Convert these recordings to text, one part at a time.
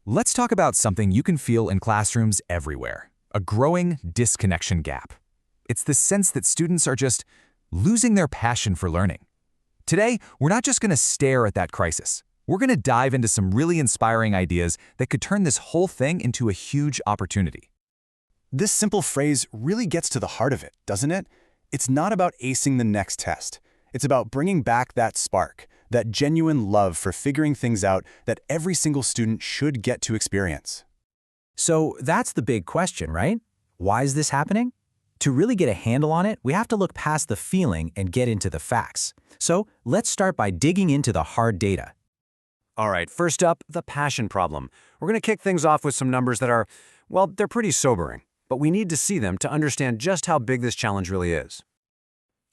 Let's talk about something you can feel in classrooms everywhere, a growing disconnection gap. It's the sense that students are just losing their passion for learning. Today, we're not just going to stare at that crisis. We're going to dive into some really inspiring ideas that could turn this whole thing into a huge opportunity. This simple phrase really gets to the heart of it, doesn't it? It's not about acing the next test. It's about bringing back that spark, that genuine love for figuring things out that every single student should get to experience. So that's the big question, right? Why is this happening? To really get a handle on it, we have to look past the feeling and get into the facts. So let's start by digging into the hard data. All right, first up, the passion problem. We're going to kick things off with some numbers that are, well, they're pretty sobering, but we need to see them to understand just how big this challenge really is.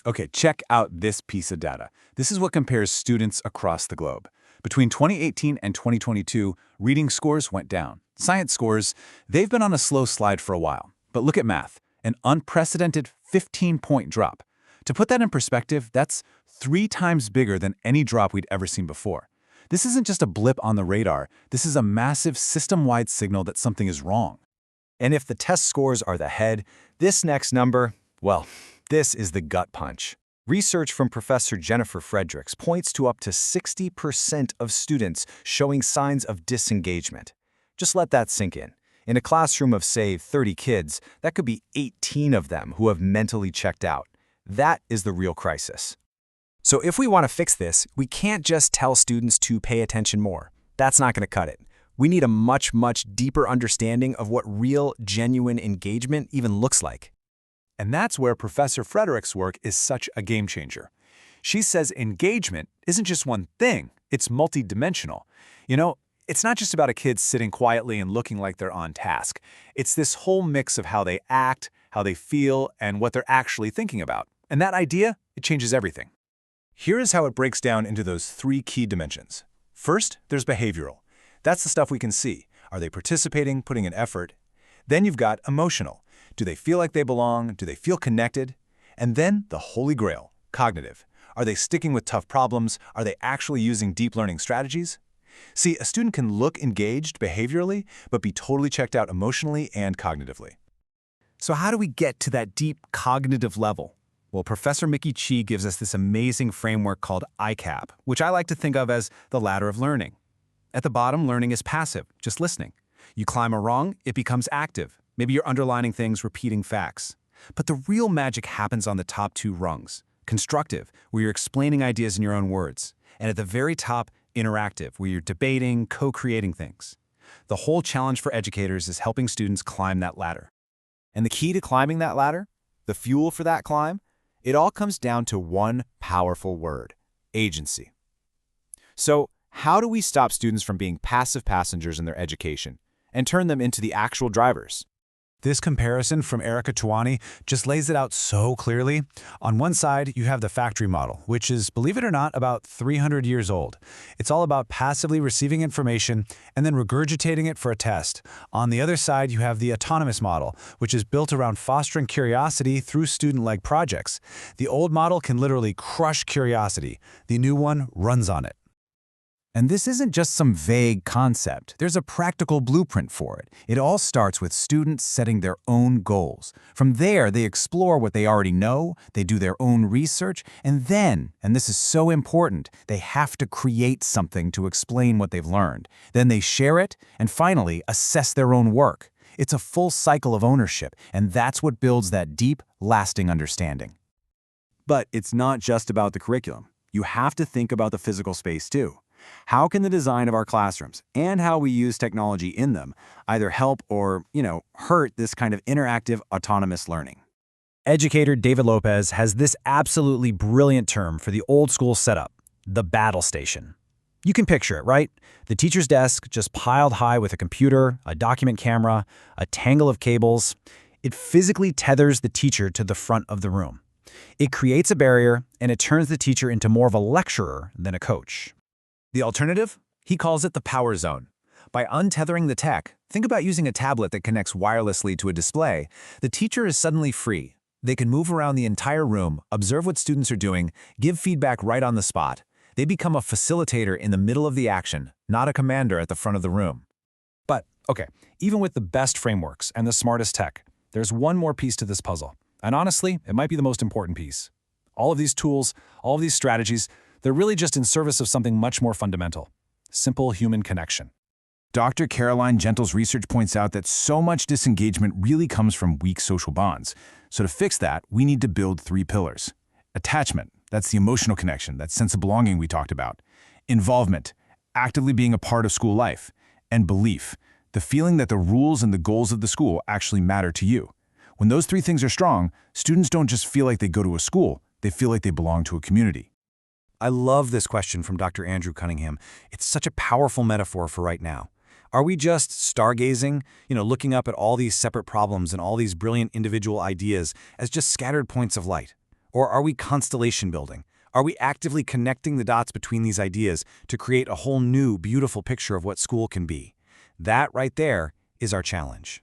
Okay, check out this piece of data. This is what compares students across the globe. Between 2018 and 2022, reading scores went down. Science scores, they've been on a slow slide for a while. But look at math, an unprecedented 15-point drop. To put that in perspective, that's 3 times bigger than any drop we'd ever seen before. This isn't just a blip on the radar. This is a massive system-wide signal that something is wrong. And if the test scores are the head, this next number, well, this is the gut punch. Research from Professor Jennifer Fredericks points to up to 60% of students showing signs of disengagement. Just let that sink in. In a classroom of, say, 30 kids, that could be 18 of them who have mentally checked out. That is the real crisis. So if we want to fix this, we can't just tell students to pay attention more. That's not going to cut it. We need a much, much deeper understanding of what real, genuine engagement even looks like. And that's where Professor Fredericks' work is such a game changer. She says engagement isn't just one thing, it's multidimensional. You know, it's not just about a kid sitting quietly and looking like they're on task. It's this whole mix of how they act, how they feel, and what they're actually thinking about. And that idea, it changes everything. Here is how it breaks down into those 3 key dimensions. First, there's behavioral. That's the stuff we can see. Are they participating, putting in effort? Then you've got emotional. Do they feel like they belong? Do they feel connected? And then the holy grail, cognitive. Are they sticking with tough problems? Are they actually using deep learning strategies? See, a student can look engaged behaviorally, but be totally checked out emotionally and cognitively. So how do we get to that deep cognitive level? Well, Professor Mickey Chi gives us this amazing framework called ICAP, which I like to think of as the ladder of learning. At the bottom, learning is passive, just listening. You climb a rung, it becomes active. Maybe you're underlining things, repeating facts. But the real magic happens on the top 2 rungs. Constructive, where you're explaining ideas in your own words. And at the very top, interactive, where you're debating, co-creating things. The whole challenge for educators is helping students climb that ladder. And the key to climbing that ladder, the fuel for that climb, it all comes down to one powerful word: agency. So, how do we stop students from being passive passengers in their education and turn them into the actual drivers? This comparison from Erica Tuani just lays it out so clearly. On one side, you have the factory model, which is, believe it or not, about 300 years old. It's all about passively receiving information and then regurgitating it for a test. On the other side, you have the autonomous model, which is built around fostering curiosity through student-led projects. The old model can literally crush curiosity. The new one runs on it. And this isn't just some vague concept. There's a practical blueprint for it. It all starts with students setting their own goals. From there, they explore what they already know, they do their own research, and then, and this is so important, they have to create something to explain what they've learned. Then they share it, and finally, assess their own work. It's a full cycle of ownership, and that's what builds that deep, lasting understanding. But it's not just about the curriculum. You have to think about the physical space too. How can the design of our classrooms and how we use technology in them either help or, hurt this kind of interactive, autonomous learning? Educator David Lopez has this absolutely brilliant term for the old school setup: the battle station. You can picture it, right? The teacher's desk just piled high with a computer, a document camera, a tangle of cables. It physically tethers the teacher to the front of the room. It creates a barrier, and it turns the teacher into more of a lecturer than a coach. The alternative? He calls it the power zone. By untethering the tech, think about using a tablet that connects wirelessly to a display. The teacher is suddenly free. They can move around the entire room, observe what students are doing, give feedback right on the spot. They become a facilitator in the middle of the action, not a commander at the front of the room. But, okay, even with the best frameworks and the smartest tech, there's one more piece to this puzzle. And honestly, it might be the most important piece. All of these tools, all of these strategies, they're really just in service of something much more fundamental: simple human connection. Dr. Caroline Gentle's research points out that so much disengagement really comes from weak social bonds. So to fix that, we need to build 3 pillars. Attachment, that's the emotional connection, that sense of belonging we talked about. Involvement, actively being a part of school life. And belief, the feeling that the rules and the goals of the school actually matter to you. When those 3 things are strong, students don't just feel like they go to a school, they feel like they belong to a community. I love this question from Dr. Andrew Cunningham. It's such a powerful metaphor for right now. Are we just stargazing, looking up at all these separate problems and all these brilliant individual ideas as just scattered points of light? Or are we constellation building? Are we actively connecting the dots between these ideas to create a whole new, beautiful picture of what school can be? That right there is our challenge.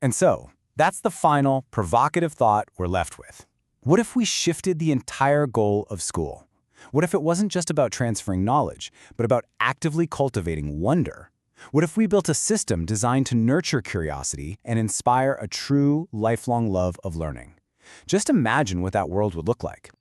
And so, that's the final, provocative thought we're left with. What if we shifted the entire goal of school? What if it wasn't just about transferring knowledge, but about actively cultivating wonder? What if we built a system designed to nurture curiosity and inspire a true, lifelong love of learning? Just imagine what that world would look like.